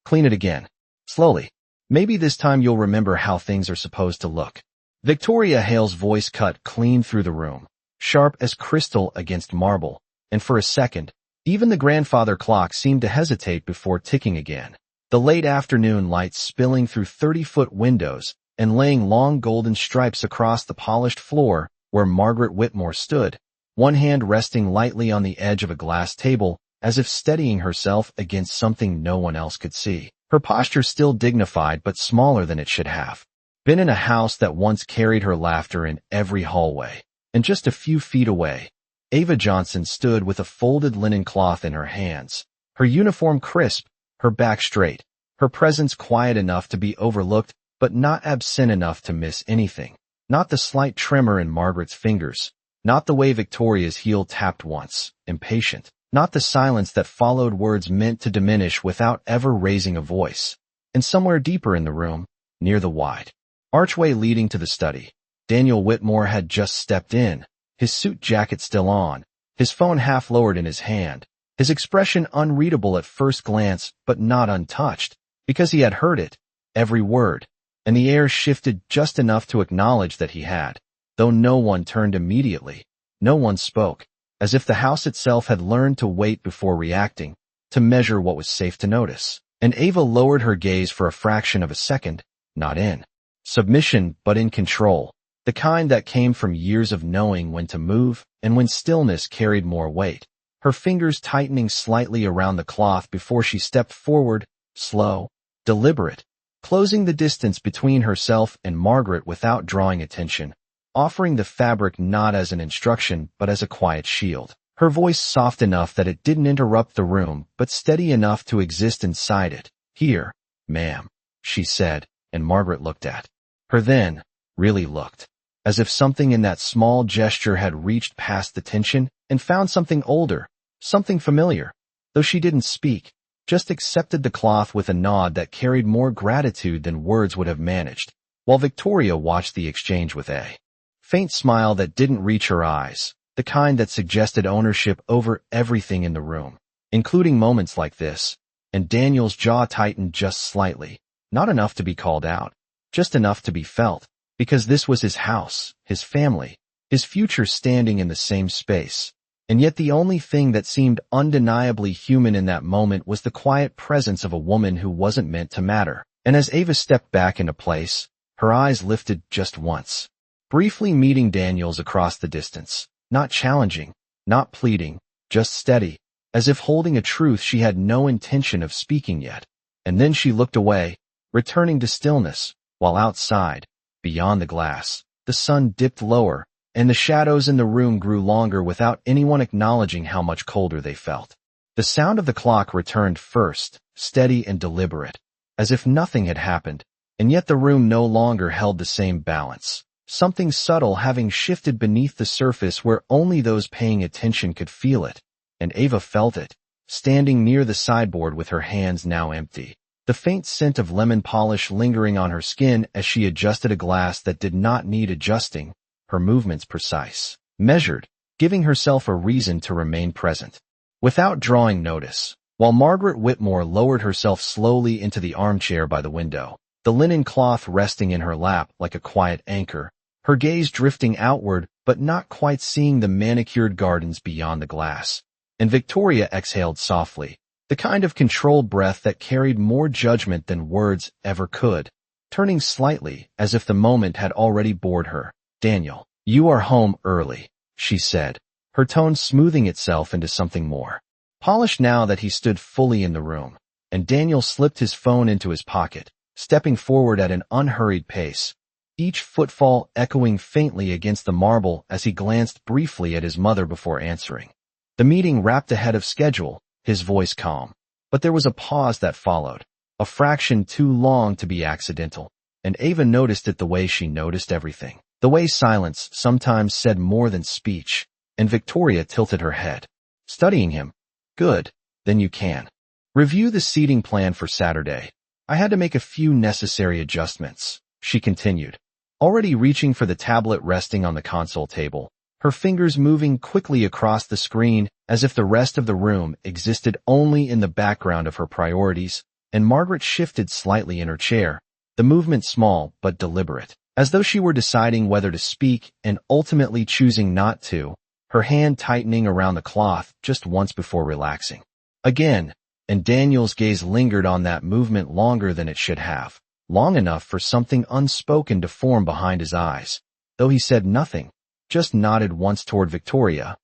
Clean it again. Slowly. Maybe this time you'll remember how things are supposed to look. Victoria Hale's voice cut clean through the room, sharp as crystal against marble, and for a second, even the grandfather clock seemed to hesitate before ticking again. The late afternoon light spilling through 30-foot windows and laying long golden stripes across the polished floor where Margaret Whitmore stood, one hand resting lightly on the edge of a glass table as if steadying herself against something no one else could see. Her posture still dignified but smaller than it should have been in a house that once carried her laughter in every hallway. And just a few feet away, Ava Johnson stood with a folded linen cloth in her hands, her uniform crisp, her back straight, her presence quiet enough to be overlooked but not absent enough to miss anything. Not the slight tremor in Margaret's fingers, not the way Victoria's heel tapped once, impatient, not the silence that followed words meant to diminish without ever raising a voice. And somewhere deeper in the room, near the wide archway leading to the study, Daniel Whitmore had just stepped in, his suit jacket still on, his phone half lowered in his hand, his expression unreadable at first glance but not untouched, because he had heard it, every word, and the air shifted just enough to acknowledge that he had, though no one turned immediately, no one spoke, as if the house itself had learned to wait before reacting, to measure what was safe to notice. And Ava lowered her gaze for a fraction of a second, not in submission but in control, the kind that came from years of knowing when to move and when stillness carried more weight, her fingers tightening slightly around the cloth before she stepped forward, slow, deliberate, closing the distance between herself and Margaret without drawing attention, offering the fabric not as an instruction but as a quiet shield. Her voice soft enough that it didn't interrupt the room but steady enough to exist inside it. "Here, ma'am," she said, and Margaret looked at her then, really looked, as if something in that small gesture had reached past the tension and found something older, something familiar, though she didn't speak, just accepted the cloth with a nod that carried more gratitude than words would have managed, while Victoria watched the exchange with a faint smile that didn't reach her eyes, the kind that suggested ownership over everything in the room, including moments like this, and Daniel's jaw tightened just slightly, not enough to be called out, just enough to be felt, because this was his house, his family, his future standing in the same space. And yet the only thing that seemed undeniably human in that moment was the quiet presence of a woman who wasn't meant to matter. And as Ava stepped back into place, her eyes lifted just once, briefly meeting Daniel's across the distance, not challenging, not pleading, just steady, as if holding a truth she had no intention of speaking yet. And then she looked away, returning to stillness, while outside, beyond the glass, the sun dipped lower, and the shadows in the room grew longer without anyone acknowledging how much colder they felt. The sound of the clock returned first, steady and deliberate, as if nothing had happened, and yet the room no longer held the same balance, something subtle having shifted beneath the surface where only those paying attention could feel it, and Ava felt it, standing near the sideboard with her hands now empty, the faint scent of lemon polish lingering on her skin as she adjusted a glass that did not need adjusting, her movements precise, measured, giving herself a reason to remain present. Without drawing notice, while Margaret Whitmore lowered herself slowly into the armchair by the window, the linen cloth resting in her lap like a quiet anchor, her gaze drifting outward but not quite seeing the manicured gardens beyond the glass, and Victoria exhaled softly, the kind of controlled breath that carried more judgment than words ever could, turning slightly as if the moment had already bored her. "Daniel, you are home early," she said, her tone smoothing itself into something more polished now that he stood fully in the room, and Daniel slipped his phone into his pocket, stepping forward at an unhurried pace, each footfall echoing faintly against the marble as he glanced briefly at his mother before answering. The meeting wrapped ahead of schedule, his voice calm, but there was a pause that followed, a fraction too long to be accidental, and Ava noticed it the way she noticed everything. The way silence sometimes said more than speech, and Victoria tilted her head. "Studying him? Good, then you can review the seating plan for Saturday. I had to make a few necessary adjustments," she continued, already reaching for the tablet resting on the console table, her fingers moving quickly across the screen as if the rest of the room existed only in the background of her priorities. and Margaret shifted slightly in her chair, the movement small but deliberate, as though she were deciding whether to speak and ultimately choosing not to, her hand tightening around the cloth just once before relaxing. Again, and Daniel's gaze lingered on that movement longer than it should have, long enough for something unspoken to form behind his eyes. Though he said nothing, just nodded once toward Victoria.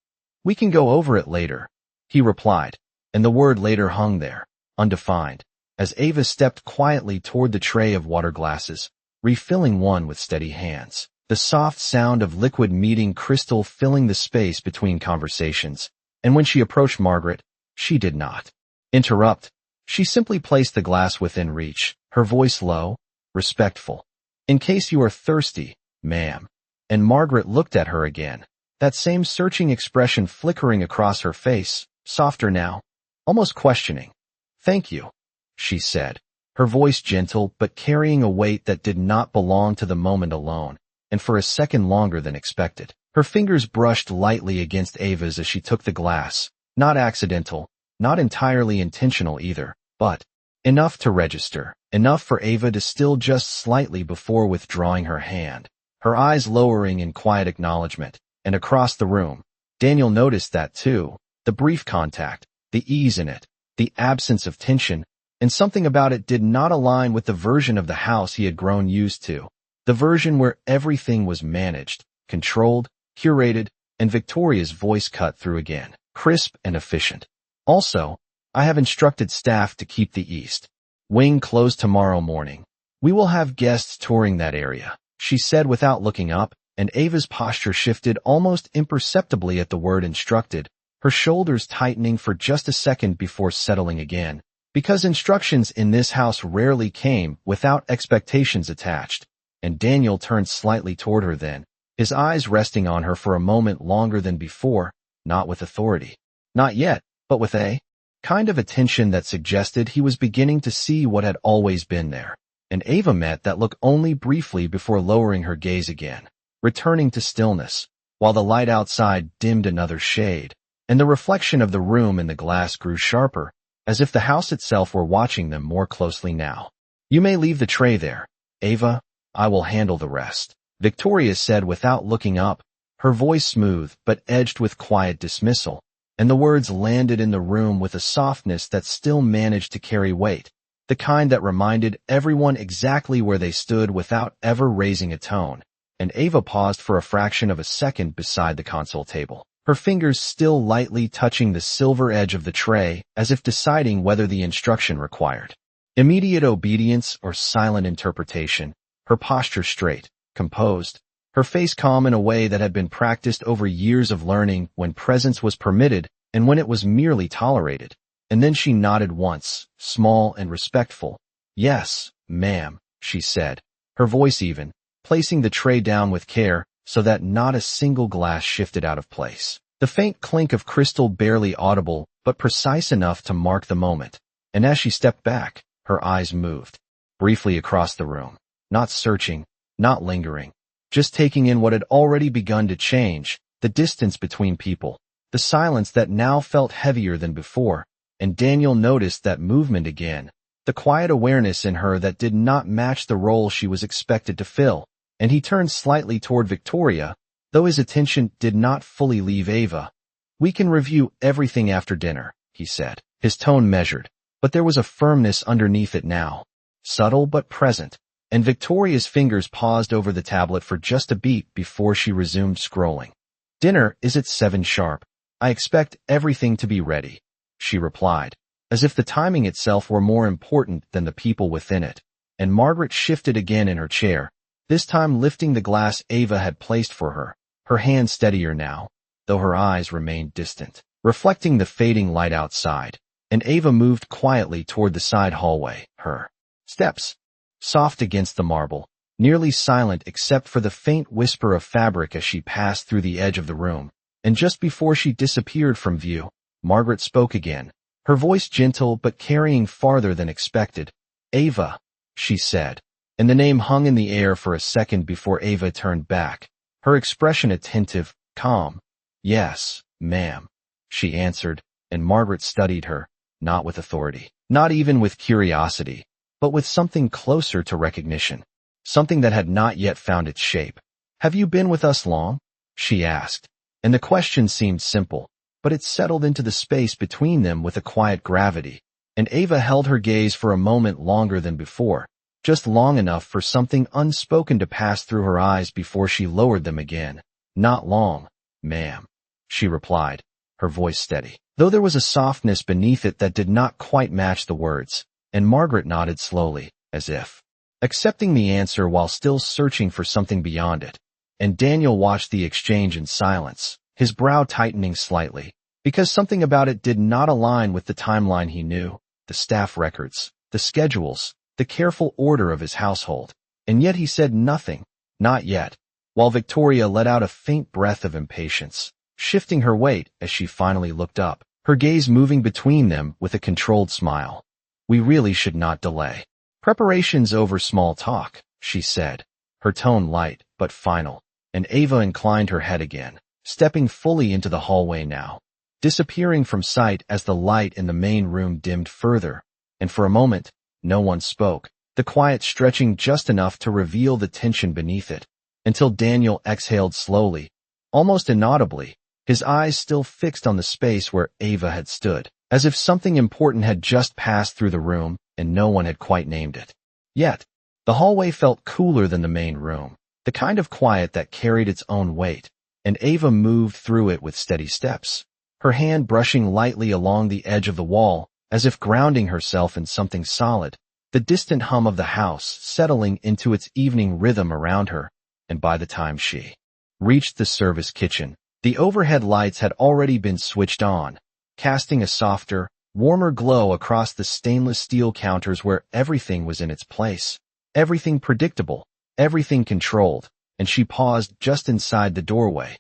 "We can go over it later," he replied, and the word later hung there, undefined, as Ava stepped quietly toward the tray of water glasses, refilling one with steady hands. The soft sound of liquid meeting crystal filling the space between conversations, and when she approached Margaret, she did not interrupt. She simply placed the glass within reach, her voice low, respectful. "In case you are thirsty, ma'am." And Margaret looked at her again, that same searching expression flickering across her face, softer now, almost questioning. "Thank you," she said, her voice gentle but carrying a weight that did not belong to the moment alone, and for a second longer than expected. Her fingers brushed lightly against Ava's as she took the glass, not accidental, not entirely intentional either, but enough to register, enough for Ava to still just slightly before withdrawing her hand, her eyes lowering in quiet acknowledgement. And across the room, Daniel noticed that too, the brief contact, the ease in it, the absence of tension, and something about it did not align with the version of the house he had grown used to, the version where everything was managed, controlled, curated, and Victoria's voice cut through again, crisp and efficient. "Also, I have instructed staff to keep the East Wing closed tomorrow morning. We will have guests touring that area," she said without looking up, and Ava's posture shifted almost imperceptibly at the word instructed, her shoulders tightening for just a second before settling again, because instructions in this house rarely came without expectations attached, and Daniel turned slightly toward her then, his eyes resting on her for a moment longer than before, not with authority. Not yet, but with a kind of attention that suggested he was beginning to see what had always been there. And Ava met that look only briefly before lowering her gaze again, returning to stillness, while the light outside dimmed another shade, and the reflection of the room in the glass grew sharper, as if the house itself were watching them more closely now. "You may leave the tray there, Ava. I will handle the rest," Victoria said without looking up, her voice smooth but edged with quiet dismissal, and the words landed in the room with a softness that still managed to carry weight, the kind that reminded everyone exactly where they stood without ever raising a tone. And Ava paused for a fraction of a second beside the console table, her fingers still lightly touching the silver edge of the tray as if deciding whether the instruction required immediate obedience or silent interpretation, her posture straight, composed, her face calm in a way that had been practiced over years of learning when presence was permitted and when it was merely tolerated. And then she nodded once, small and respectful. "Yes, ma'am," she said, her voice even, placing the tray down with care so that not a single glass shifted out of place. The faint clink of crystal barely audible but precise enough to mark the moment. And as she stepped back, her eyes moved briefly across the room, not searching, not lingering, just taking in what had already begun to change, the distance between people, the silence that now felt heavier than before. And Daniel noticed that movement again, the quiet awareness in her that did not match the role she was expected to fill, and he turned slightly toward Victoria, though his attention did not fully leave Ava. "We can review everything after dinner," he said, his tone measured, but there was a firmness underneath it now, subtle but present, and Victoria's fingers paused over the tablet for just a beat before she resumed scrolling. "Dinner is at 7 sharp. I expect everything to be ready," she replied, as if the timing itself were more important than the people within it, and Margaret shifted again in her chair, this time lifting the glass Ava had placed for her, her hand steadier now, though her eyes remained distant, reflecting the fading light outside, and Ava moved quietly toward the side hallway, her steps soft against the marble, nearly silent except for the faint whisper of fabric as she passed through the edge of the room, and just before she disappeared from view, Margaret spoke again, her voice gentle but carrying farther than expected. "Ava," she said, and the name hung in the air for a second before Ava turned back, her expression attentive, calm. "Yes, ma'am," she answered, and Margaret studied her, not with authority, not even with curiosity, but with something closer to recognition, something that had not yet found its shape. "Have you been with us long?" she asked, and the question seemed simple, but it settled into the space between them with a quiet gravity, and Ava held her gaze for a moment longer than before, just long enough for something unspoken to pass through her eyes before she lowered them again. "Not long, ma'am," she replied, her voice steady, though there was a softness beneath it that did not quite match the words, and Margaret nodded slowly, as if accepting the answer while still searching for something beyond it. And Daniel watched the exchange in silence, his brow tightening slightly, because something about it did not align with the timeline he knew, the staff records, the schedules, the careful order of his household. And yet he said nothing, not yet, while Victoria let out a faint breath of impatience, shifting her weight as she finally looked up, her gaze moving between them with a controlled smile. "We really should not delay. Preparations over small talk," she said, her tone light but final, and Ava inclined her head again, stepping fully into the hallway now, disappearing from sight as the light in the main room dimmed further, and for a moment, no one spoke, the quiet stretching just enough to reveal the tension beneath it, until Daniel exhaled slowly, almost inaudibly, his eyes still fixed on the space where Ava had stood, as if something important had just passed through the room and no one had quite named it. Yet, the hallway felt cooler than the main room, the kind of quiet that carried its own weight, and Ava moved through it with steady steps, her hand brushing lightly along the edge of the wall, as if grounding herself in something solid, the distant hum of the house settling into its evening rhythm around her, and by the time she reached the service kitchen, the overhead lights had already been switched on, casting a softer, warmer glow across the stainless steel counters where everything was in its place, everything predictable, everything controlled, and she paused just inside the doorway,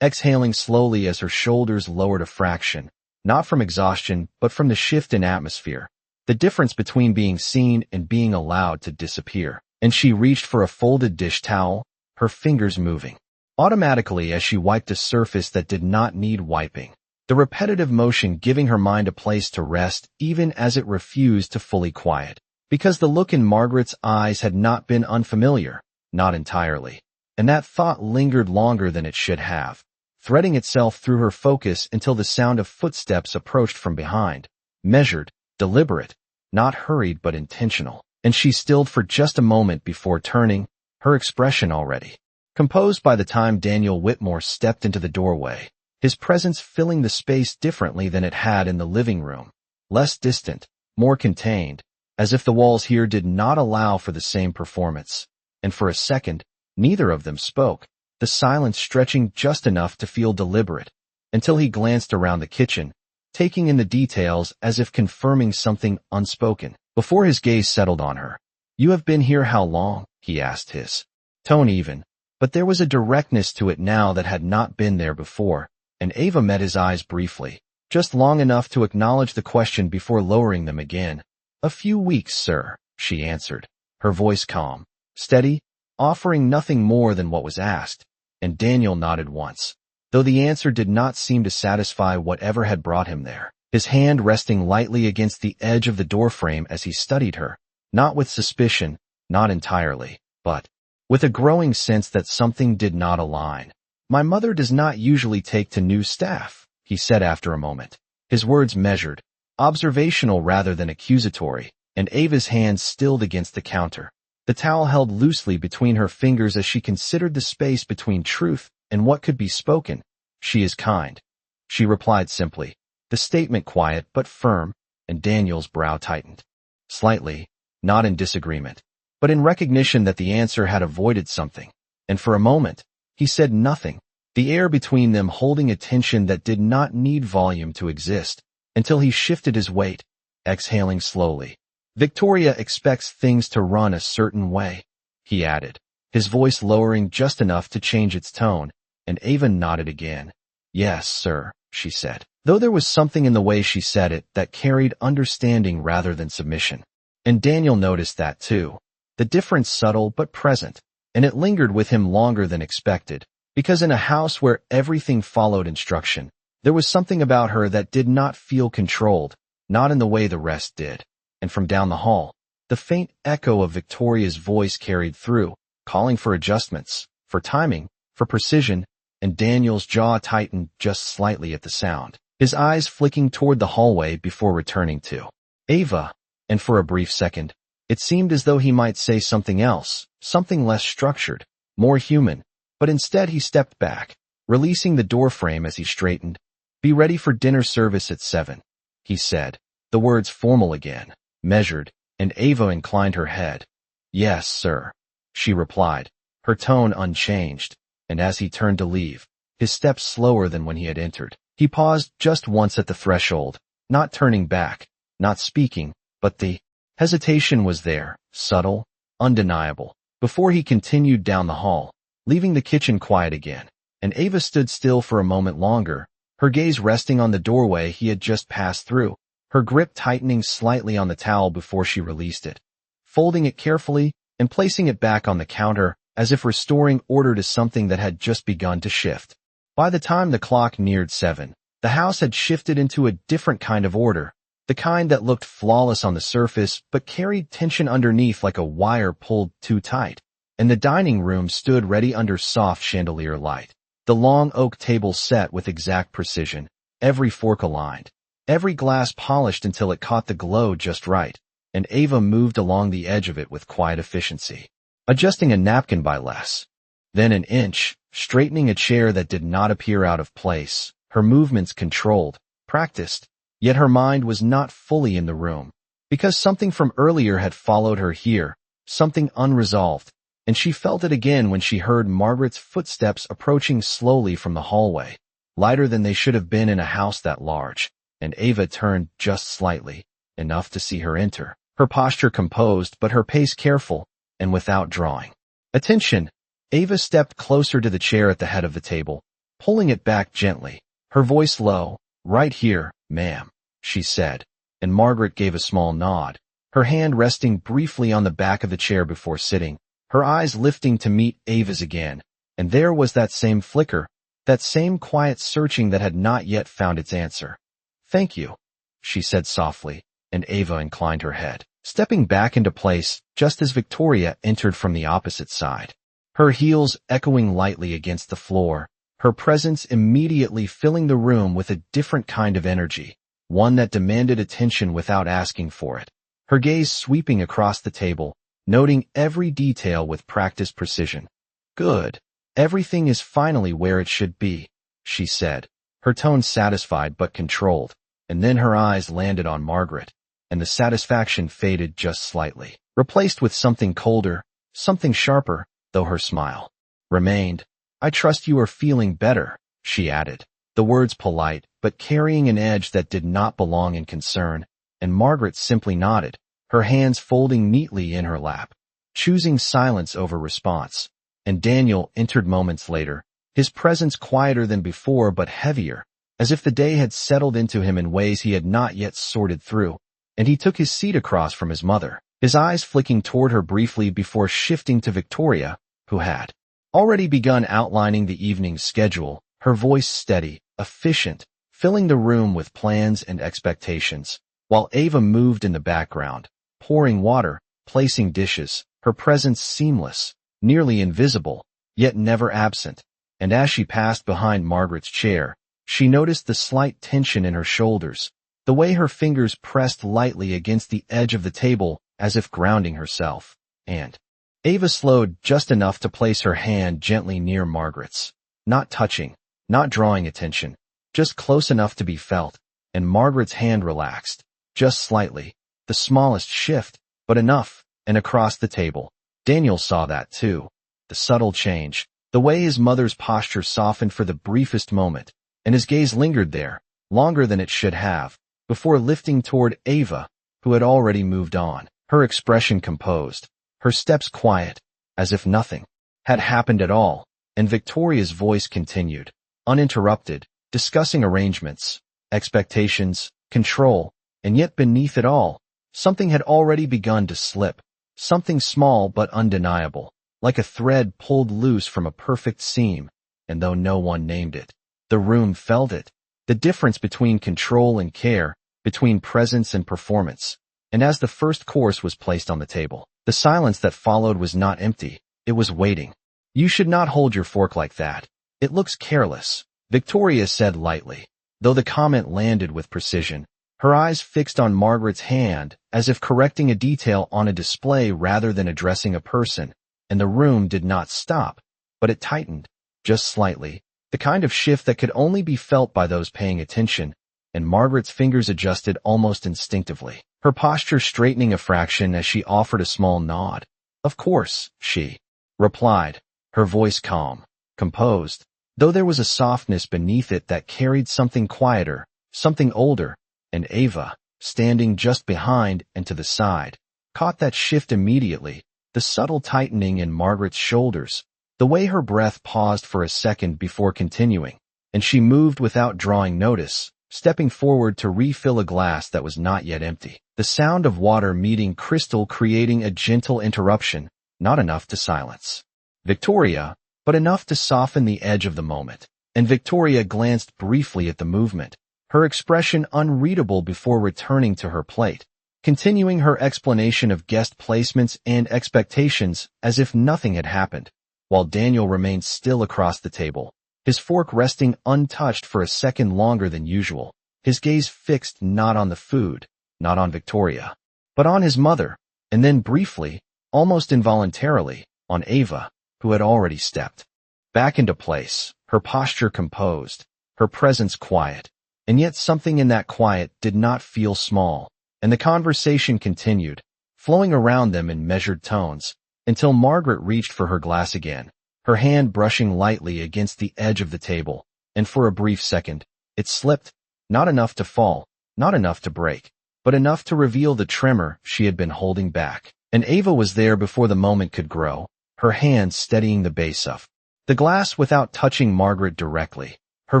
exhaling slowly as her shoulders lowered a fraction, not from exhaustion but from the shift in atmosphere, the difference between being seen and being allowed to disappear. And she reached for a folded dish towel, her fingers moving automatically as she wiped a surface that did not need wiping, the repetitive motion giving her mind a place to rest even as it refused to fully quiet, because the look in Margaret's eyes had not been unfamiliar, not entirely, and that thought lingered longer than it should have, threading itself through her focus until the sound of footsteps approached from behind, measured, deliberate, not hurried but intentional, and she stilled for just a moment before turning, her expression already composed by the time Daniel Whitmore stepped into the doorway, his presence filling the space differently than it had in the living room, less distant, more contained, as if the walls here did not allow for the same performance. And for a second, neither of them spoke, the silence stretching just enough to feel deliberate, until he glanced around the kitchen, taking in the details as if confirming something unspoken, before his gaze settled on her. "You have been here how long?" he asked, his tone even, but there was a directness to it now that had not been there before, and Ava met his eyes briefly, just long enough to acknowledge the question before lowering them again. "A few weeks, sir," she answered, her voice calm, steady, offering nothing more than what was asked, and Daniel nodded once, though the answer did not seem to satisfy whatever had brought him there, his hand resting lightly against the edge of the doorframe as he studied her, not with suspicion, not entirely, but with a growing sense that something did not align. "My mother does not usually take to new staff," he said after a moment, his words measured, observational rather than accusatory, and Ava's hand stilled against the counter, the towel held loosely between her fingers as she considered the space between truth and what could be spoken. "She is kind," she replied simply, the statement quiet but firm, and Daniel's brow tightened slightly, not in disagreement, but in recognition that the answer had avoided something, and for a moment, he said nothing, the air between them holding a tension that did not need volume to exist, until he shifted his weight, exhaling slowly. "Victoria expects things to run a certain way," he added, his voice lowering just enough to change its tone, and Ava nodded again. "Yes, sir," she said, though there was something in the way she said it that carried understanding rather than submission. And Daniel noticed that too, the difference subtle but present, and it lingered with him longer than expected, because in a house where everything followed instruction, there was something about her that did not feel controlled, not in the way the rest did. And from down the hall, the faint echo of Victoria's voice carried through, calling for adjustments, for timing, for precision, and Daniel's jaw tightened just slightly at the sound, his eyes flicking toward the hallway before returning to Ava, and for a brief second, it seemed as though he might say something else, something less structured, more human, but instead he stepped back, releasing the doorframe as he straightened. "Be ready for dinner service at 7, he said, the words formal again, measured, and Ava inclined her head. "Yes, sir," she replied, her tone unchanged, and as he turned to leave, his steps slower than when he had entered, he paused just once at the threshold, not turning back, not speaking, but the hesitation was there, subtle, undeniable, before he continued down the hall, leaving the kitchen quiet again, and Ava stood still for a moment longer, her gaze resting on the doorway he had just passed through, her grip tightening slightly on the towel before she released it, folding it carefully and placing it back on the counter as if restoring order to something that had just begun to shift. By the time the clock neared 7, the house had shifted into a different kind of order, the kind that looked flawless on the surface but carried tension underneath like a wire pulled too tight, and the dining room stood ready under soft chandelier light. The long oak table set with exact precision, every fork aligned, every glass polished until it caught the glow just right, and Ava moved along the edge of it with quiet efficiency, adjusting a napkin by less than an inch, straightening a chair that did not appear out of place, her movements controlled, practiced, yet her mind was not fully in the room, because something from earlier had followed her here, something unresolved, and she felt it again when she heard Margaret's footsteps approaching slowly from the hallway, lighter than they should have been in a house that large, and Ava turned just slightly, enough to see her enter, her posture composed but her pace careful, and without drawing attention. Ava stepped closer to the chair at the head of the table, pulling it back gently, her voice low. "Right here, ma'am," she said, and Margaret gave a small nod, her hand resting briefly on the back of the chair before sitting, her eyes lifting to meet Ava's again, and there was that same flicker, that same quiet searching that had not yet found its answer. "Thank you," she said softly, and Ava inclined her head, stepping back into place just as Victoria entered from the opposite side, her heels echoing lightly against the floor, her presence immediately filling the room with a different kind of energy, one that demanded attention without asking for it, her gaze sweeping across the table, noting every detail with practiced precision. "Good. Everything is finally where it should be," she said, her tone satisfied but controlled, and then her eyes landed on Margaret, and the satisfaction faded just slightly, replaced with something colder, something sharper, though her smile remained. "I trust you are feeling better," she added, the words polite but carrying an edge that did not belong in concern, and Margaret simply nodded, her hands folding neatly in her lap, choosing silence over response, and Daniel entered moments later, his presence quieter than before but heavier, as if the day had settled into him in ways he had not yet sorted through, and he took his seat across from his mother, his eyes flicking toward her briefly before shifting to Victoria, who had already begun outlining the evening's schedule, her voice steady, efficient, filling the room with plans and expectations, while Ava moved in the background, pouring water, placing dishes, her presence seamless, nearly invisible, yet never absent, and as she passed behind Margaret's chair, she noticed the slight tension in her shoulders, the way her fingers pressed lightly against the edge of the table as if grounding herself, and Ava slowed just enough to place her hand gently near Margaret's, not touching, not drawing attention, just close enough to be felt, and Margaret's hand relaxed, just slightly, the smallest shift, but enough, and across the table. Daniel saw that too, the subtle change, the way his mother's posture softened for the briefest moment, and his gaze lingered there, longer than it should have, before lifting toward Ava, who had already moved on, her expression composed, her steps quiet, as if nothing had happened at all, and Victoria's voice continued, uninterrupted, discussing arrangements, expectations, control, and yet beneath it all, something had already begun to slip, something small but undeniable, like a thread pulled loose from a perfect seam, and though no one named it, the room felt it, the difference between control and care, between presence and performance. And as the first course was placed on the table, the silence that followed was not empty, it was waiting. "You should not hold your fork like that. It looks careless," Victoria said lightly. Though the comment landed with precision, her eyes fixed on Margaret's hand as if correcting a detail on a display rather than addressing a person, and the room did not stop, but it tightened, just slightly, the kind of shift that could only be felt by those paying attention, and Margaret's fingers adjusted almost instinctively, her posture straightening a fraction as she offered a small nod. "Of course," she replied, her voice calm, composed, though there was a softness beneath it that carried something quieter, something older, and Ava, standing just behind and to the side, caught that shift immediately, the subtle tightening in Margaret's shoulders, the way her breath paused for a second before continuing, and she moved without drawing notice, stepping forward to refill a glass that was not yet empty. The sound of water meeting crystal creating a gentle interruption, not enough to silence Victoria, but enough to soften the edge of the moment, and Victoria glanced briefly at the movement, her expression unreadable before returning to her plate, continuing her explanation of guest placements and expectations as if nothing had happened, while Daniel remained still across the table, his fork resting untouched for a second longer than usual, his gaze fixed not on the food, not on Victoria, but on his mother, and then briefly, almost involuntarily, on Ava, who had already stepped back into place, her posture composed, her presence quiet. And yet something in that quiet did not feel small, and the conversation continued, flowing around them in measured tones, until Margaret reached for her glass again, her hand brushing lightly against the edge of the table, and for a brief second, it slipped, not enough to fall, not enough to break, but enough to reveal the tremor she had been holding back. And Ava was there before the moment could grow, her hand steadying the base of the glass without touching Margaret directly, her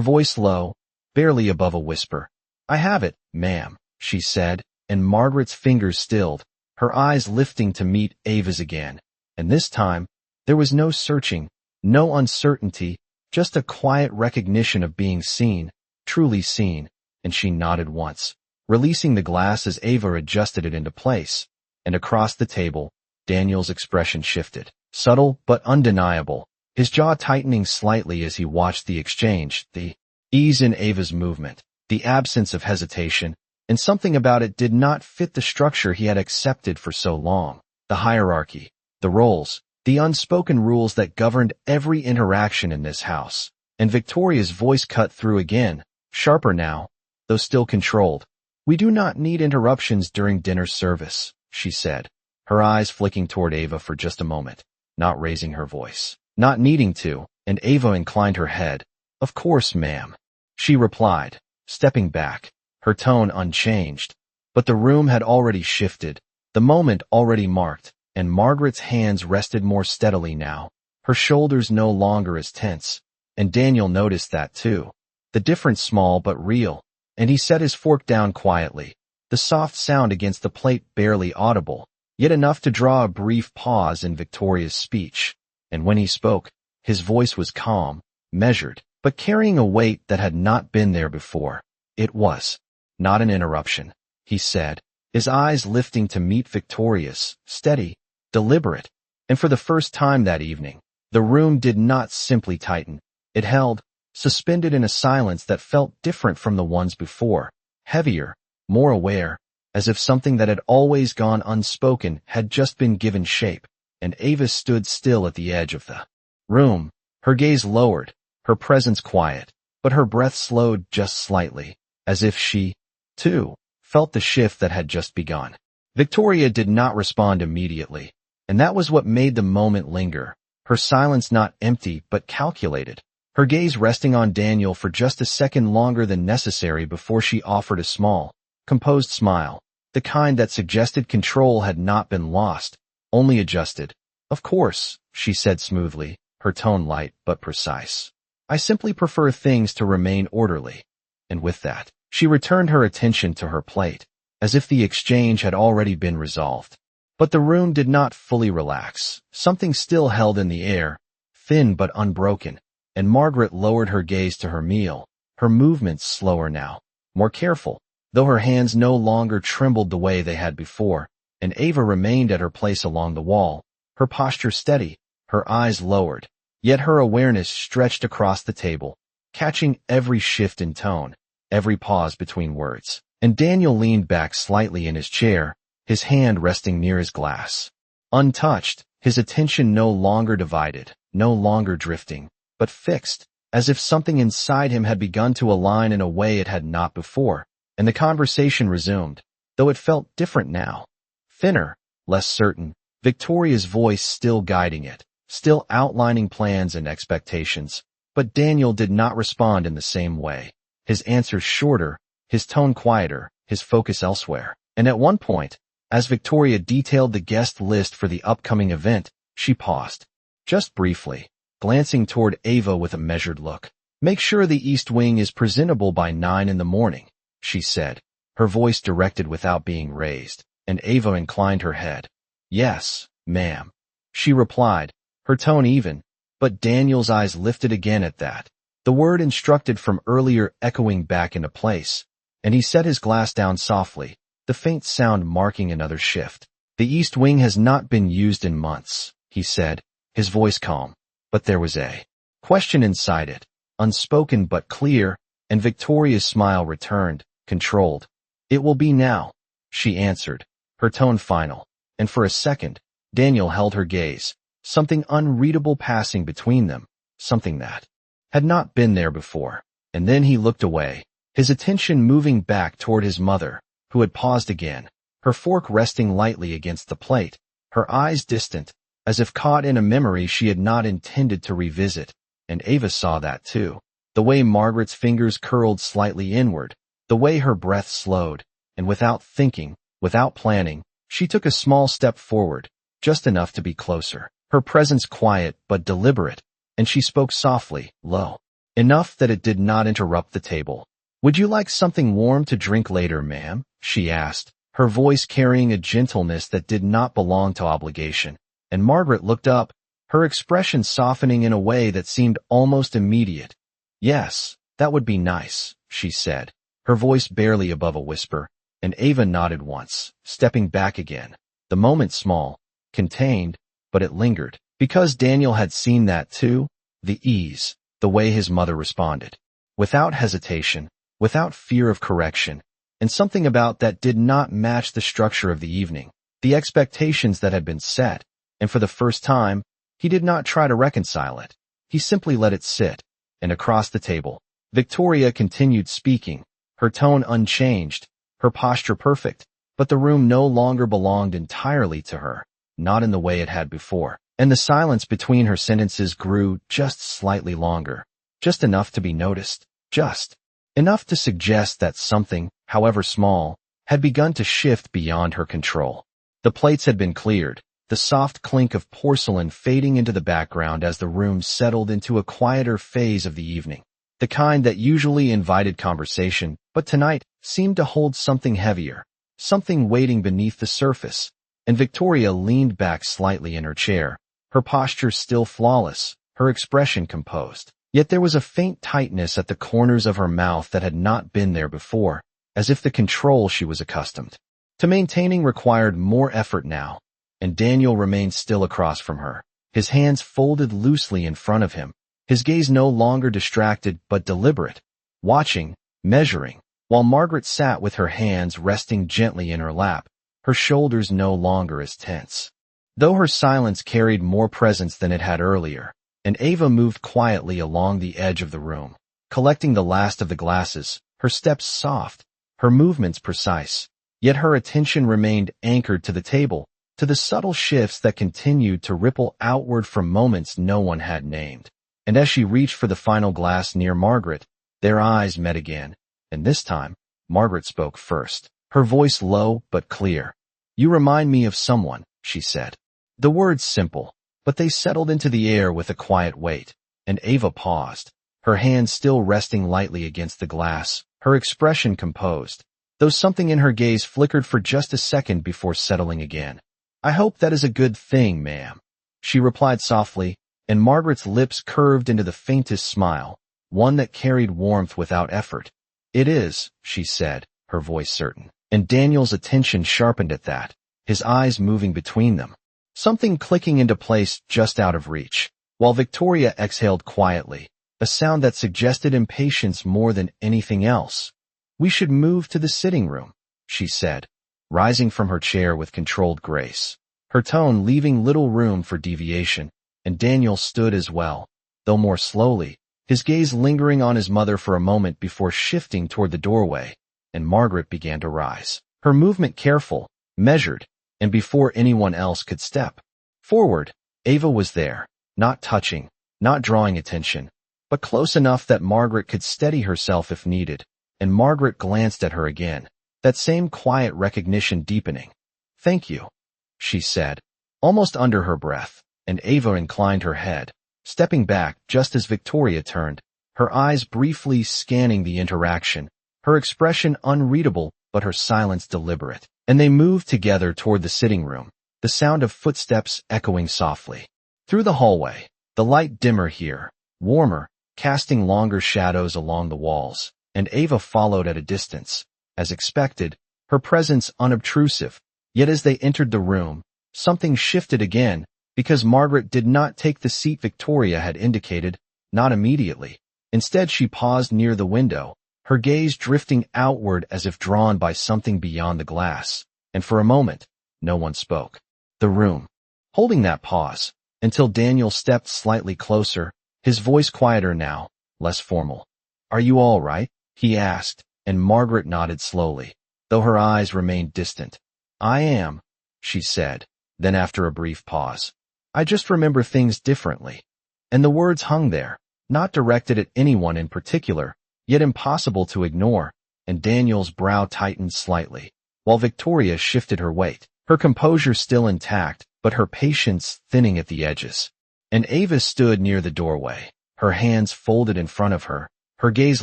voice low, barely above a whisper. "I have it, ma'am," she said, and Margaret's fingers stilled, her eyes lifting to meet Ava's again. And this time, there was no searching, no uncertainty, just a quiet recognition of being seen, truly seen, and she nodded once, releasing the glass as Ava adjusted it into place. And across the table, Daniel's expression shifted, subtle but undeniable, his jaw tightening slightly as he watched the exchange, the ease in Ava's movement, the absence of hesitation, and something about it did not fit the structure he had accepted for so long. The hierarchy, the roles, the unspoken rules that governed every interaction in this house. And Victoria's voice cut through again, sharper now, though still controlled. "We do not need interruptions during dinner service," she said, her eyes flicking toward Ava for just a moment, not raising her voice, not needing to, and Ava inclined her head. "Of course, ma'am," she replied, stepping back, her tone unchanged. But the room had already shifted, the moment already marked, and Margaret's hands rested more steadily now, her shoulders no longer as tense, and Daniel noticed that too. The difference small but real, and he set his fork down quietly, the soft sound against the plate barely audible, yet enough to draw a brief pause in Victoria's speech. And when he spoke, his voice was calm, measured, but carrying a weight that had not been there before. "It was not an interruption," he said, his eyes lifting to meet Victoria's, steady, deliberate. And for the first time that evening, the room did not simply tighten. It held, suspended in a silence that felt different from the ones before, heavier, more aware, as if something that had always gone unspoken had just been given shape. And Ava stood still at the edge of the room, her gaze lowered, her presence quiet, but her breath slowed just slightly, as if she, too, felt the shift that had just begun. Victoria did not respond immediately, and that was what made the moment linger, her silence not empty but calculated, her gaze resting on Daniel for just a second longer than necessary before she offered a small, composed smile, the kind that suggested control had not been lost, only adjusted. "Of course," she said smoothly, her tone light but precise. "I simply prefer things to remain orderly." And with that, she returned her attention to her plate, as if the exchange had already been resolved. But the room did not fully relax. Something still held in the air, thin but unbroken, and Margaret lowered her gaze to her meal, her movements slower now, more careful, though her hands no longer trembled the way they had before, and Ava remained at her place along the wall, her posture steady, her eyes lowered, yet her awareness stretched across the table, catching every shift in tone, every pause between words. And Daniel leaned back slightly in his chair, his hand resting near his glass. Untouched, his attention no longer divided, no longer drifting, but fixed, as if something inside him had begun to align in a way it had not before, and the conversation resumed, though it felt different now. Thinner, less certain, Victoria's voice still guiding it, still outlining plans and expectations, but Daniel did not respond in the same way. His answers shorter, his tone quieter, his focus elsewhere. And at one point, as Victoria detailed the guest list for the upcoming event, she paused. Just briefly, glancing toward Ava with a measured look. "Make sure the East Wing is presentable by 9 in the morning," she said, her voice directed without being raised, and Ava inclined her head. "Yes, ma'am," she replied, her tone even, but Daniel's eyes lifted again at that, the word instructed from earlier echoing back into place, and he set his glass down softly, the faint sound marking another shift. "The East Wing has not been used in months," he said, his voice calm, but there was a question inside it, unspoken but clear, and Victoria's smile returned, controlled. "It will be now," she answered, her tone final, and for a second, Daniel held her gaze, something unreadable passing between them, something that had not been there before, and then he looked away, his attention moving back toward his mother, who had paused again, her fork resting lightly against the plate, her eyes distant, as if caught in a memory she had not intended to revisit, and Ava saw that too. The way Margaret's fingers curled slightly inward, the way her breath slowed, and without thinking, without planning, she took a small step forward, just enough to be closer, her presence quiet but deliberate, and she spoke softly, low, enough that it did not interrupt the table. "Would you like something warm to drink later, ma'am?" she asked, her voice carrying a gentleness that did not belong to obligation, and Margaret looked up, her expression softening in a way that seemed almost immediate. "Yes, that would be nice," she said, her voice barely above a whisper, and Ava nodded once, stepping back again, the moment small, contained, but it lingered, because Daniel had seen that too, the ease, the way his mother responded, without hesitation, without fear of correction, and something about that did not match the structure of the evening, the expectations that had been set, and for the first time, he did not try to reconcile it. He simply let it sit, and across the table, Victoria continued speaking, her tone unchanged, her posture perfect, but the room no longer belonged entirely to her, not in the way it had before, and the silence between her sentences grew just slightly longer, just enough to be noticed, just enough to suggest that something, however small, had begun to shift beyond her control. The plates had been cleared, the soft clink of porcelain fading into the background as the room settled into a quieter phase of the evening, the kind that usually invited conversation, but tonight seemed to hold something heavier, something waiting beneath the surface, and Victoria leaned back slightly in her chair, her posture still flawless, her expression composed. Yet there was a faint tightness at the corners of her mouth that had not been there before, as if the control she was accustomed to maintaining required more effort now, and Daniel remained still across from her, his hands folded loosely in front of him, his gaze no longer distracted but deliberate, watching, measuring, while Margaret sat with her hands resting gently in her lap, her shoulders no longer as tense, though her silence carried more presence than it had earlier. And Ava moved quietly along the edge of the room, collecting the last of the glasses, her steps soft, her movements precise, yet her attention remained anchored to the table, to the subtle shifts that continued to ripple outward from moments no one had named. And as she reached for the final glass near Margaret, their eyes met again, and this time, Margaret spoke first, her voice low but clear. "You remind me of someone," she said. The words simple, but they settled into the air with a quiet weight, and Ava paused, her hand still resting lightly against the glass, her expression composed, though something in her gaze flickered for just a second before settling again. "I hope that is a good thing, ma'am," she replied softly, and Margaret's lips curved into the faintest smile, one that carried warmth without effort. "It is," she said, her voice certain. And Daniel's attention sharpened at that, his eyes moving between them. Something clicking into place just out of reach, while Victoria exhaled quietly, a sound that suggested impatience more than anything else. "We should move to the sitting room," she said, rising from her chair with controlled grace, her tone leaving little room for deviation, and Daniel stood as well, though more slowly, his gaze lingering on his mother for a moment before shifting toward the doorway, and Margaret began to rise, her movement careful, measured, and before anyone else could step forward, Ava was there, not touching, not drawing attention, but close enough that Margaret could steady herself if needed, and Margaret glanced at her again, that same quiet recognition deepening. "Thank you," she said, almost under her breath, and Ava inclined her head, stepping back just as Victoria turned, her eyes briefly scanning the interaction, her expression unreadable but her silence deliberate, and they moved together toward the sitting room, the sound of footsteps echoing softly. Through the hallway, the light dimmer here, warmer, casting longer shadows along the walls, and Ava followed at a distance, as expected, her presence unobtrusive, yet as they entered the room, something shifted again, because Margaret did not take the seat Victoria had indicated, not immediately. Instead she paused near the window, her gaze drifting outward as if drawn by something beyond the glass, and for a moment, no one spoke. The room, holding that pause, until Daniel stepped slightly closer, his voice quieter now, less formal. "Are you all right?" he asked, and Margaret nodded slowly, though her eyes remained distant. "I am," she said, then after a brief pause, "I just remember things differently." And the words hung there, not directed at anyone in particular, yet impossible to ignore, and Daniel's brow tightened slightly, while Victoria shifted her weight, her composure still intact, but her patience thinning at the edges. And Ava stood near the doorway, her hands folded in front of her, her gaze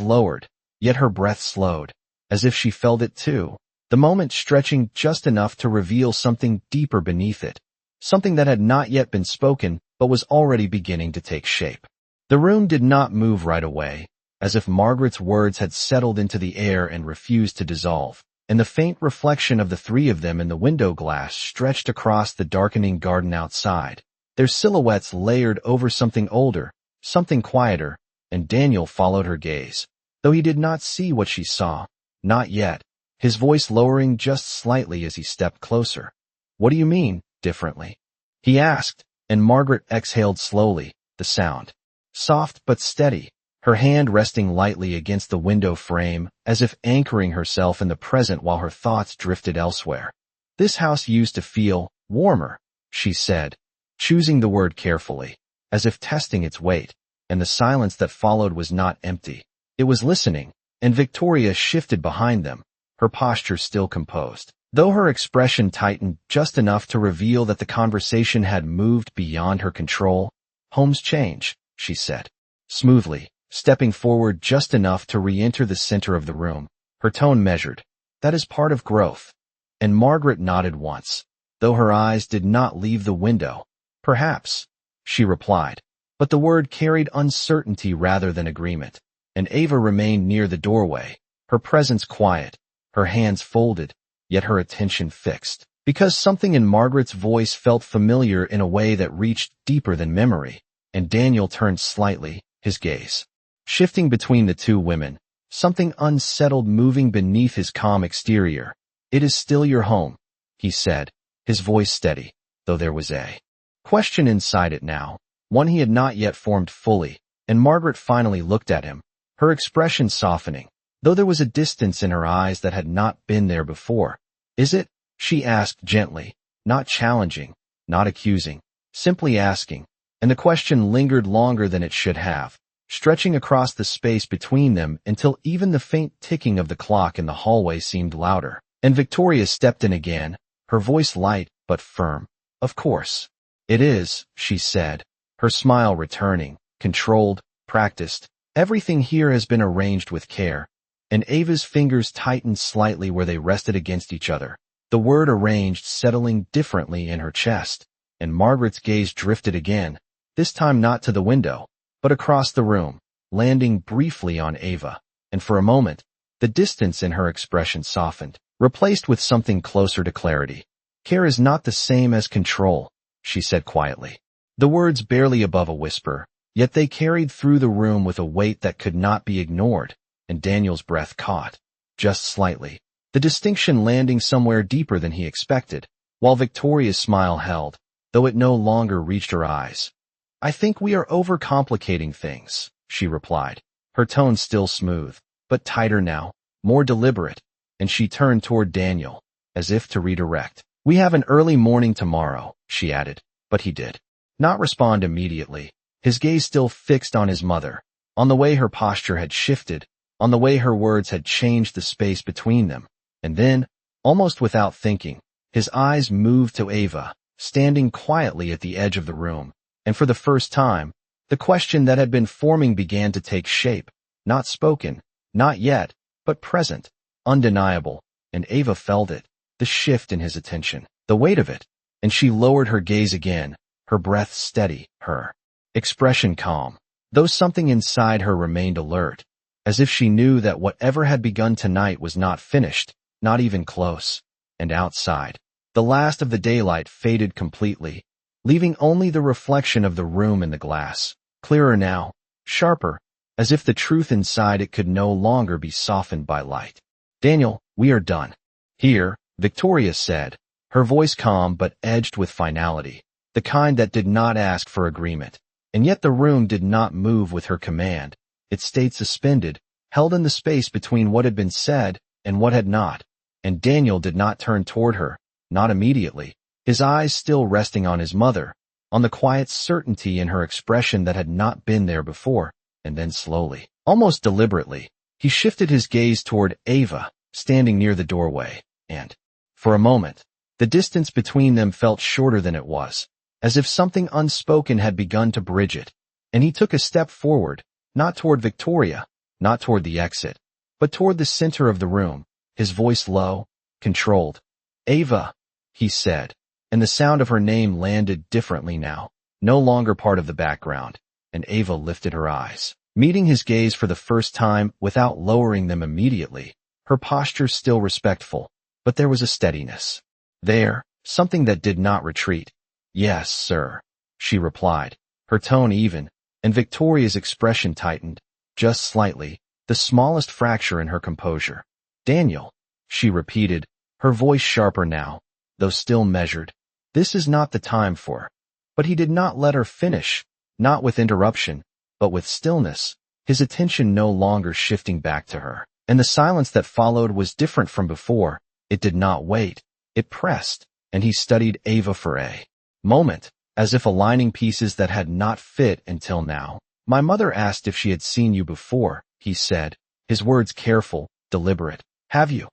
lowered, yet her breath slowed, as if she felt it too, the moment stretching just enough to reveal something deeper beneath it, something that had not yet been spoken but was already beginning to take shape. The room did not move right away, as if Margaret's words had settled into the air and refused to dissolve, and the faint reflection of the three of them in the window glass stretched across the darkening garden outside, their silhouettes layered over something older, something quieter, and Daniel followed her gaze, though he did not see what she saw, not yet, his voice lowering just slightly as he stepped closer. "What do you mean, differently?" he asked, and Margaret exhaled slowly, the sound soft but steady, her hand resting lightly against the window frame, as if anchoring herself in the present while her thoughts drifted elsewhere. "This house used to feel warmer," she said, choosing the word carefully, as if testing its weight, and the silence that followed was not empty. It was listening, and Victoria shifted behind them, her posture still composed, though her expression tightened just enough to reveal that the conversation had moved beyond her control. "Homes change," she said, smoothly, stepping forward just enough to re-enter the center of the room, her tone measured. "That is part of growth." And Margaret nodded once, though her eyes did not leave the window. "Perhaps," she replied, but the word carried uncertainty rather than agreement, and Ava remained near the doorway, her presence quiet, her hands folded, yet her attention fixed, because something in Margaret's voice felt familiar in a way that reached deeper than memory, and Daniel turned slightly, his gaze shifting between the two women, something unsettled moving beneath his calm exterior. "It is still your home," he said, his voice steady, though there was a question inside it now, one he had not yet formed fully, and Margaret finally looked at him, her expression softening, though there was a distance in her eyes that had not been there before. "Is it?" she asked gently, not challenging, not accusing, simply asking, and the question lingered longer than it should have, stretching across the space between them until even the faint ticking of the clock in the hallway seemed louder, and Victoria stepped in again, her voice light but firm. "Of course. It is," she said, her smile returning, controlled, practiced. "Everything here has been arranged with care," and Ava's fingers tightened slightly where they rested against each other, the word arranged settling differently in her chest, and Margaret's gaze drifted again, this time not to the window, but across the room, landing briefly on Ava, and for a moment, The distance in her expression softened, replaced with something closer to clarity. Care is not the same as control, she said quietly. The words barely above a whisper, yet they carried through the room with a weight that could not be ignored, and Daniel's breath caught, just slightly, the distinction landing somewhere deeper than he expected, while Victoria's smile held, though it no longer reached her eyes. I think we are overcomplicating things, she replied, her tone still smooth, but tighter now, more deliberate, and she turned toward Daniel, as if to redirect. We have an early morning tomorrow, she added, but he did not respond immediately, his gaze still fixed on his mother, on the way her posture had shifted, on the way her words had changed the space between them, and then, almost without thinking, his eyes moved to Ava, standing quietly at the edge of the room, and for the first time, the question that had been forming began to take shape, not spoken, not yet, but present, undeniable, and Ava felt it, the shift in his attention, the weight of it, and she lowered her gaze again, her breath steady, her expression calm, though something inside her remained alert, as if she knew that whatever had begun tonight was not finished, not even close. And outside, the last of the daylight faded completely, leaving only the reflection of the room in the glass, clearer now, sharper, as if the truth inside it could no longer be softened by light. Daniel, we are done. Here, Victoria said, her voice calm but edged with finality, the kind that did not ask for agreement. And yet the room did not move with her command. It stayed suspended, held in the space between what had been said and what had not. And Daniel did not turn toward her, not immediately, his eyes still resting on his mother, on the quiet certainty in her expression that had not been there before. And then slowly, almost deliberately, he shifted his gaze toward Ava, standing near the doorway, and, for a moment, the distance between them felt shorter than it was, as if something unspoken had begun to bridge it, and he took a step forward, not toward Victoria, not toward the exit, but toward the center of the room, his voice low, controlled. Ava, he said, and the sound of her name landed differently now, no longer part of the background, and Ava lifted her eyes, meeting his gaze for the first time without lowering them immediately, her posture still respectful, but there was a steadiness there, something that did not retreat. Yes, sir, she replied, her tone even, and Victoria's expression tightened, just slightly, the smallest fracture in her composure. Daniel, she repeated, her voice sharper now, though still measured. This is not the time for. But he did not let her finish, not with interruption, but with stillness, his attention no longer shifting back to her. And the silence that followed was different from before. It did not wait. It pressed, and he studied Ava for a moment, as if aligning pieces that had not fit until now. My mother asked if she had seen you before, he said, his words careful, deliberate. Have you?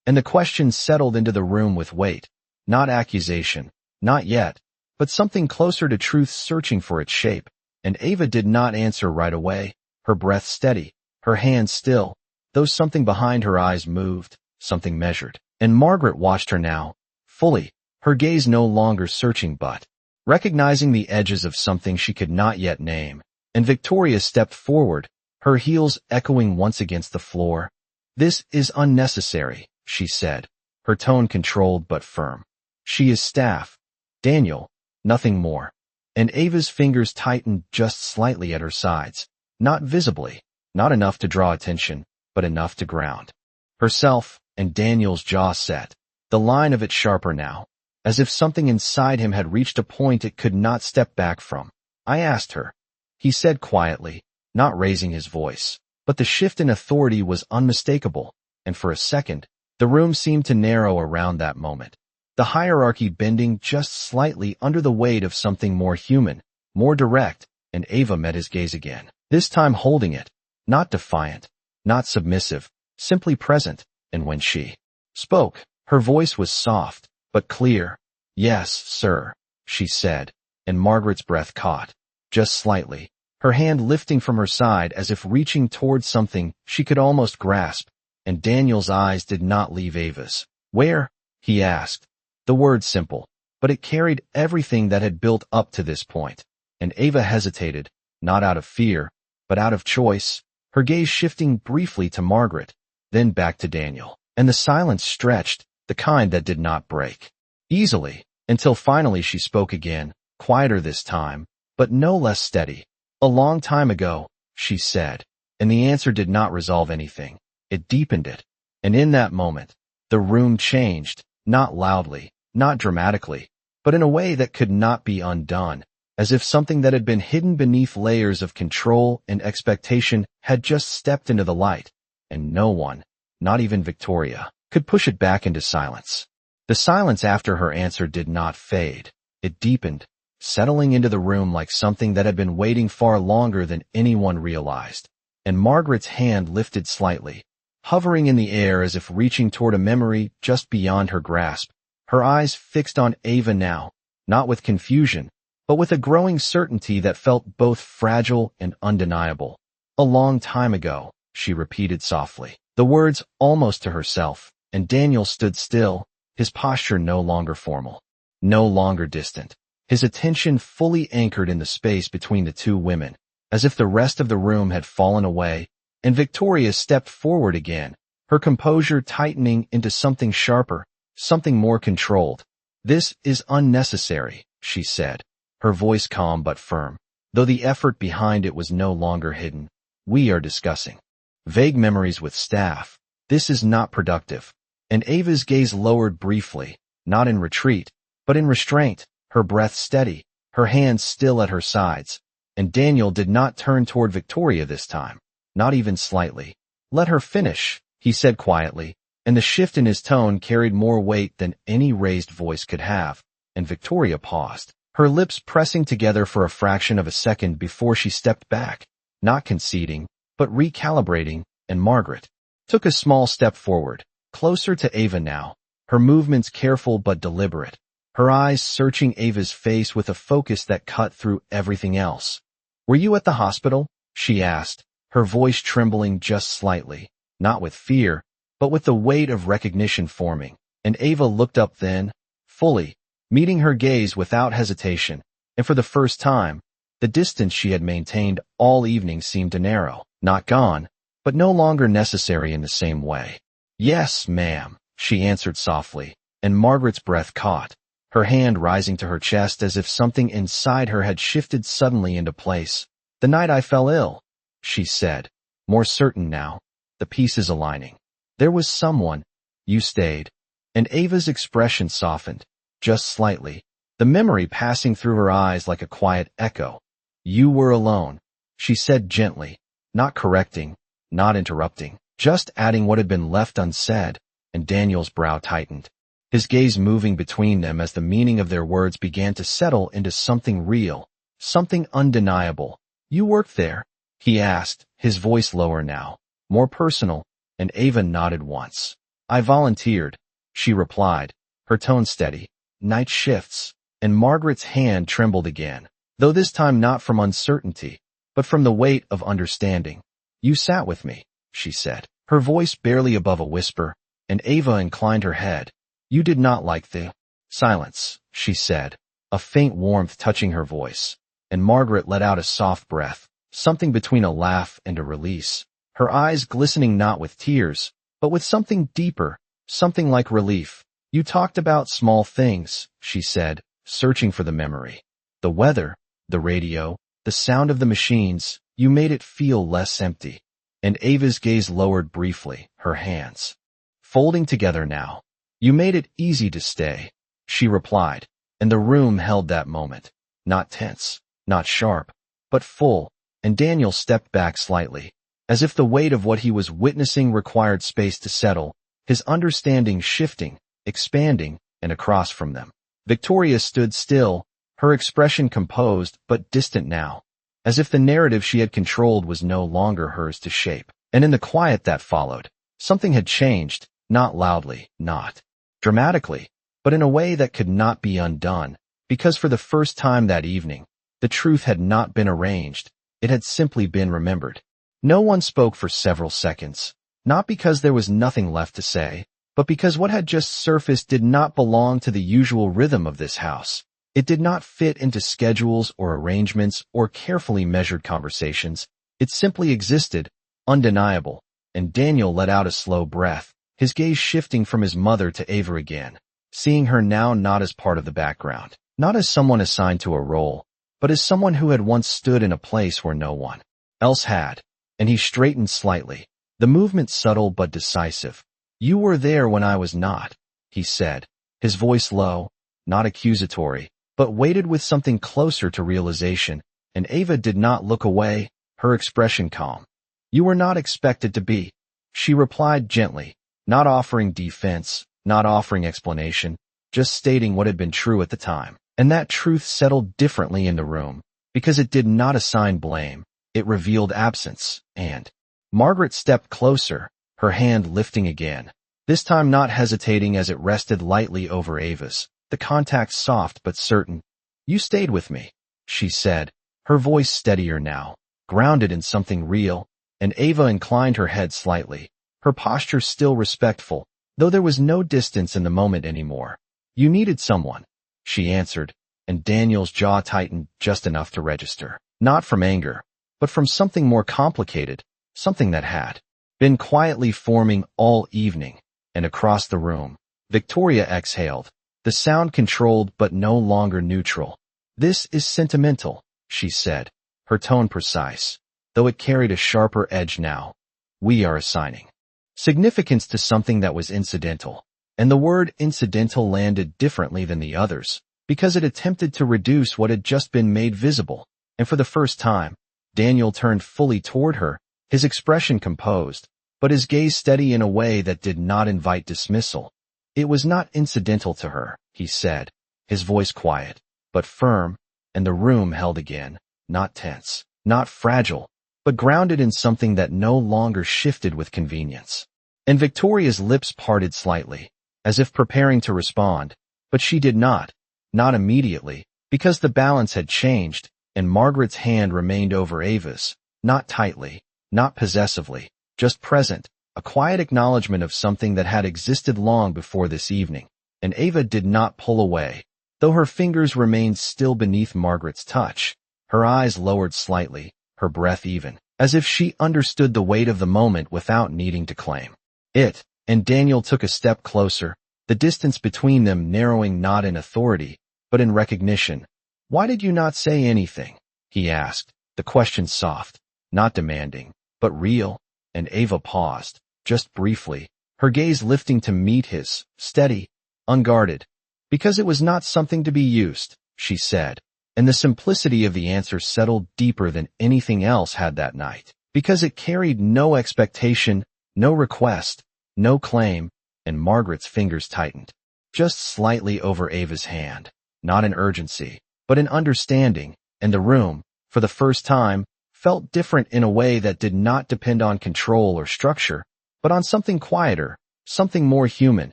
And the question settled into the room with weight, not accusation, not yet, but something closer to truth searching for its shape. And Ava did not answer right away, her breath steady, her hands still, though something behind her eyes moved, something measured. And Margaret watched her now, fully, her gaze no longer searching but recognizing the edges of something she could not yet name. And Victoria stepped forward, her heels echoing once against the floor. This is unnecessary, she said, her tone controlled but firm. She is staff. Daniel, nothing more. And Ava's fingers tightened just slightly at her sides, not visibly, not enough to draw attention, but enough to ground herself. And Daniel's jaw set, the line of it sharper now, as if something inside him had reached a point it could not step back from. I asked her, he said quietly, not raising his voice, but the shift in authority was unmistakable, and for a second, the room seemed to narrow around that moment, the hierarchy bending just slightly under the weight of something more human, more direct, and Ava met his gaze again, this time holding it, not defiant, not submissive, simply present. And when she spoke, her voice was soft, but clear. Yes, sir, she said, and Margaret's breath caught, just slightly, her hand lifting from her side as if reaching towards something she could almost grasp, and Daniel's eyes did not leave Ava's. Where? He asked. The word simple, but it carried everything that had built up to this point, and Ava hesitated, not out of fear, but out of choice, her gaze shifting briefly to Margaret. then back to Daniel. And the silence stretched, the kind that did not break easily, until finally she spoke again, quieter this time, but no less steady. A long time ago, she said, and the answer did not resolve anything. It deepened it. And in that moment, the room changed, not loudly, not dramatically, but in a way that could not be undone, as if something that had been hidden beneath layers of control and expectation had just stepped into the light, and no one, not even Victoria, could push it back into silence. The silence after her answer did not fade. It deepened, settling into the room like something that had been waiting far longer than anyone realized. And Margaret's hand lifted slightly, hovering in the air as if reaching toward a memory just beyond her grasp, her eyes fixed on Ava now, not with confusion, but with a growing certainty that felt both fragile and undeniable. A long time ago, she repeated softly, the words almost to herself, and Daniel stood still, his posture no longer formal, no longer distant, his attention fully anchored in the space between the two women, as if the rest of the room had fallen away, and Victoria stepped forward again, her composure tightening into something sharper, something more controlled. This is unnecessary, she said, her voice calm but firm, though the effort behind it was no longer hidden. We are discussing vague memories with staff. This is not productive. And Ava's gaze lowered briefly, not in retreat, but in restraint, her breath steady, her hands still at her sides. And Daniel did not turn toward Victoria this time, not even slightly. Let her finish, he said quietly, and the shift in his tone carried more weight than any raised voice could have, and Victoria paused, her lips pressing together for a fraction of a second before she stepped back, not conceding, but recalibrating, and Margaret took a small step forward, closer to Ava now, her movements careful but deliberate, her eyes searching Ava's face with a focus that cut through everything else. Were you at the hospital? She asked, her voice trembling just slightly, not with fear, but with the weight of recognition forming, and Ava looked up then, fully, meeting her gaze without hesitation, and for the first time, the distance she had maintained all evening seemed to narrow, not gone, but no longer necessary in the same way. Yes, ma'am, she answered softly, and Margaret's breath caught, her hand rising to her chest as if something inside her had shifted suddenly into place. The night I fell ill, she said, more certain now, the pieces aligning. There was someone. You stayed. And Ava's expression softened, just slightly, the memory passing through her eyes like a quiet echo. You were alone, she said gently, not correcting, not interrupting, just adding what had been left unsaid, and Daniel's brow tightened, his gaze moving between them as the meaning of their words began to settle into something real, something undeniable. You worked there? He asked, his voice lower now, more personal, and Ava nodded once. I volunteered, she replied, her tone steady. Night shifts, and Margaret's hand trembled again, though this time not from uncertainty, but from the weight of understanding. You sat with me, she said, her voice barely above a whisper, and Ava inclined her head. You did not like the silence, she said, a faint warmth touching her voice, and Margaret let out a soft breath, something between a laugh and a release, her eyes glistening not with tears, but with something deeper, something like relief. You talked about small things, she said, searching for the memory. The weather, the radio, the sound of the machines, you made it feel less empty. And Ava's gaze lowered briefly, her hands folding together now. You made it easy to stay, she replied, and the room held that moment, not tense, not sharp, but full, and Daniel stepped back slightly, as if the weight of what he was witnessing required space to settle, his understanding shifting, expanding, and across from them. Victoria stood still, her expression composed but distant now, as if the narrative she had controlled was no longer hers to shape. And in the quiet that followed, something had changed, not loudly, not dramatically, but in a way that could not be undone, because for the first time that evening, the truth had not been arranged, it had simply been remembered. No one spoke for several seconds, not because there was nothing left to say, but because what had just surfaced did not belong to the usual rhythm of this house. It did not fit into schedules or arrangements or carefully measured conversations. It simply existed, undeniable, and Daniel let out a slow breath, his gaze shifting from his mother to Ava again, seeing her now not as part of the background, not as someone assigned to a role, but as someone who had once stood in a place where no one else had. And he straightened slightly, the movement subtle but decisive. "You were there when I was not," he said, his voice low, not accusatory, but weighted with something closer to realization, and Ava did not look away, her expression calm. "You were not expected to be," she replied gently, not offering defense, not offering explanation, just stating what had been true at the time. And that truth settled differently in the room, because it did not assign blame, it revealed absence, and Margaret stepped closer, her hand lifting again, this time not hesitating as it rested lightly over Ava's, the contact soft but certain. "You stayed with me," she said, her voice steadier now, grounded in something real, and Ava inclined her head slightly, her posture still respectful, though there was no distance in the moment anymore. "You needed someone," she answered, and Daniel's jaw tightened just enough to register, not from anger, but from something more complicated, something that had been quietly forming all evening. And across the room, Victoria exhaled, the sound controlled but no longer neutral. "This is sentimental," she said, her tone precise, though it carried a sharper edge now. "We are assigning significance to something that was incidental." And the word incidental landed differently than the others, because it attempted to reduce what had just been made visible. And for the first time, Daniel turned fully toward her, his expression composed, but his gaze steady in a way that did not invite dismissal. "It was not incidental to her," he said, his voice quiet, but firm, and the room held again, not tense, not fragile, but grounded in something that no longer shifted with convenience. And Victoria's lips parted slightly, as if preparing to respond, but she did not immediately, because the balance had changed, and Margaret's hand remained over Ava's, not tightly, not possessively, just present, a quiet acknowledgement of something that had existed long before this evening. And Ava did not pull away, though her fingers remained still beneath Margaret's touch, her eyes lowered slightly, her breath even, as if she understood the weight of the moment without needing to claim it. And Daniel took a step closer, the distance between them narrowing not in authority, but in recognition. "Why did you not say anything?" he asked, the question soft, not demanding, but real. And Ava paused, just briefly, her gaze lifting to meet his, steady, unguarded. "Because it was not something to be used," she said, and the simplicity of the answer settled deeper than anything else had that night, because it carried no expectation, no request, no claim, and Margaret's fingers tightened, just slightly over Ava's hand, not in urgency, but in understanding, and the room, for the first time, felt different in a way that did not depend on control or structure, but on something quieter, something more human.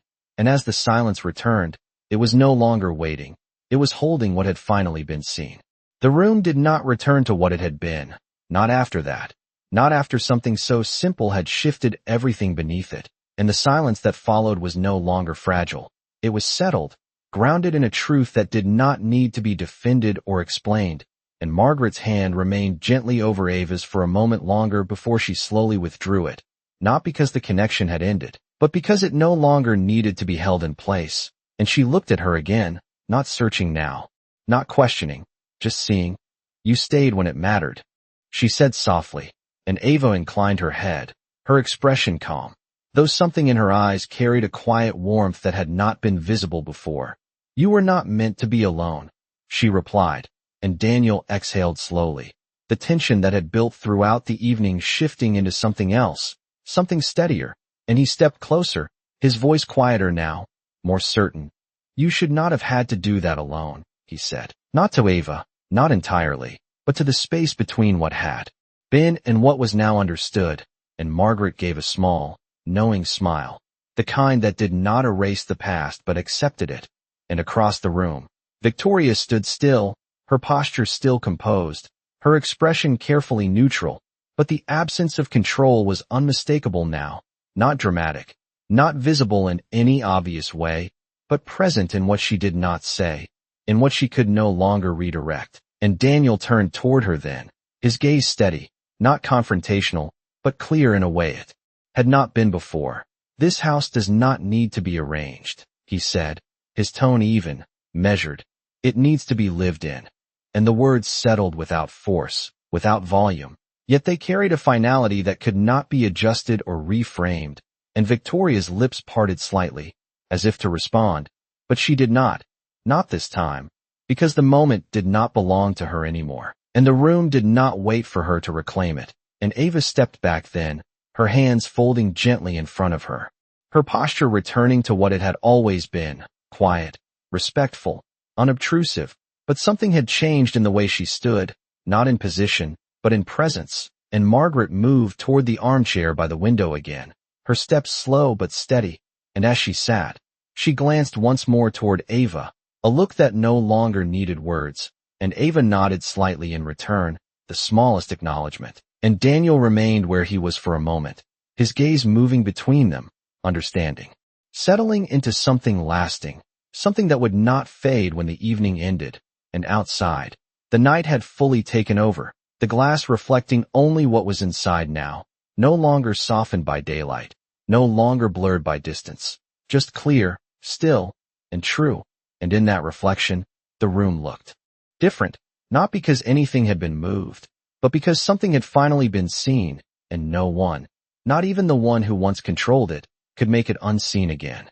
And as the silence returned, it was no longer waiting, it was holding what had finally been seen. The room did not return to what it had been, not after that, not after something so simple had shifted everything beneath it. And the silence that followed was no longer fragile. It was settled, grounded in a truth that did not need to be defended or explained, and Margaret's hand remained gently over Ava's for a moment longer before she slowly withdrew it, not because the connection had ended, but because it no longer needed to be held in place. And she looked at her again, not searching now, not questioning, just seeing. "You stayed when it mattered," she said softly, and Ava inclined her head, her expression calm, though something in her eyes carried a quiet warmth that had not been visible before. "You were not meant to be alone," she replied, and Daniel exhaled slowly, the tension that had built throughout the evening shifting into something else, something steadier, and he stepped closer, his voice quieter now, more certain. "You should not have had to do that alone," he said, not to Ava, not entirely, but to the space between what had been and what was now understood, and Margaret gave a small, knowing smile, the kind that did not erase the past but accepted it. And across the room, Victoria stood still, her posture still composed, her expression carefully neutral, but the absence of control was unmistakable now, not dramatic, not visible in any obvious way, but present in what she did not say, in what she could no longer redirect. And Daniel turned toward her then, his gaze steady, not confrontational, but clear in a way it had not been before. "This house does not need to be arranged," he said, his tone even, measured. "It needs to be lived in." And the words settled without force, without volume. Yet they carried a finality that could not be adjusted or reframed, and Victoria's lips parted slightly, as if to respond. But she did not. Not this time. Because the moment did not belong to her anymore. And the room did not wait for her to reclaim it. And Ava stepped back then, her hands folding gently in front of her. Her posture returning to what it had always been, quiet, respectful, unobtrusive. But something had changed in the way she stood, not in position, but in presence, and Margaret moved toward the armchair by the window again, her steps slow but steady, and as she sat, she glanced once more toward Ava, a look that no longer needed words, and Ava nodded slightly in return, the smallest acknowledgement, and Daniel remained where he was for a moment, his gaze moving between them, understanding, settling into something lasting, something that would not fade when the evening ended, and outside, the night had fully taken over, the glass reflecting only what was inside now, no longer softened by daylight, no longer blurred by distance, just clear, still, and true, and in that reflection, the room looked different, not because anything had been moved, but because something had finally been seen, and no one, not even the one who once controlled it, could make it unseen again.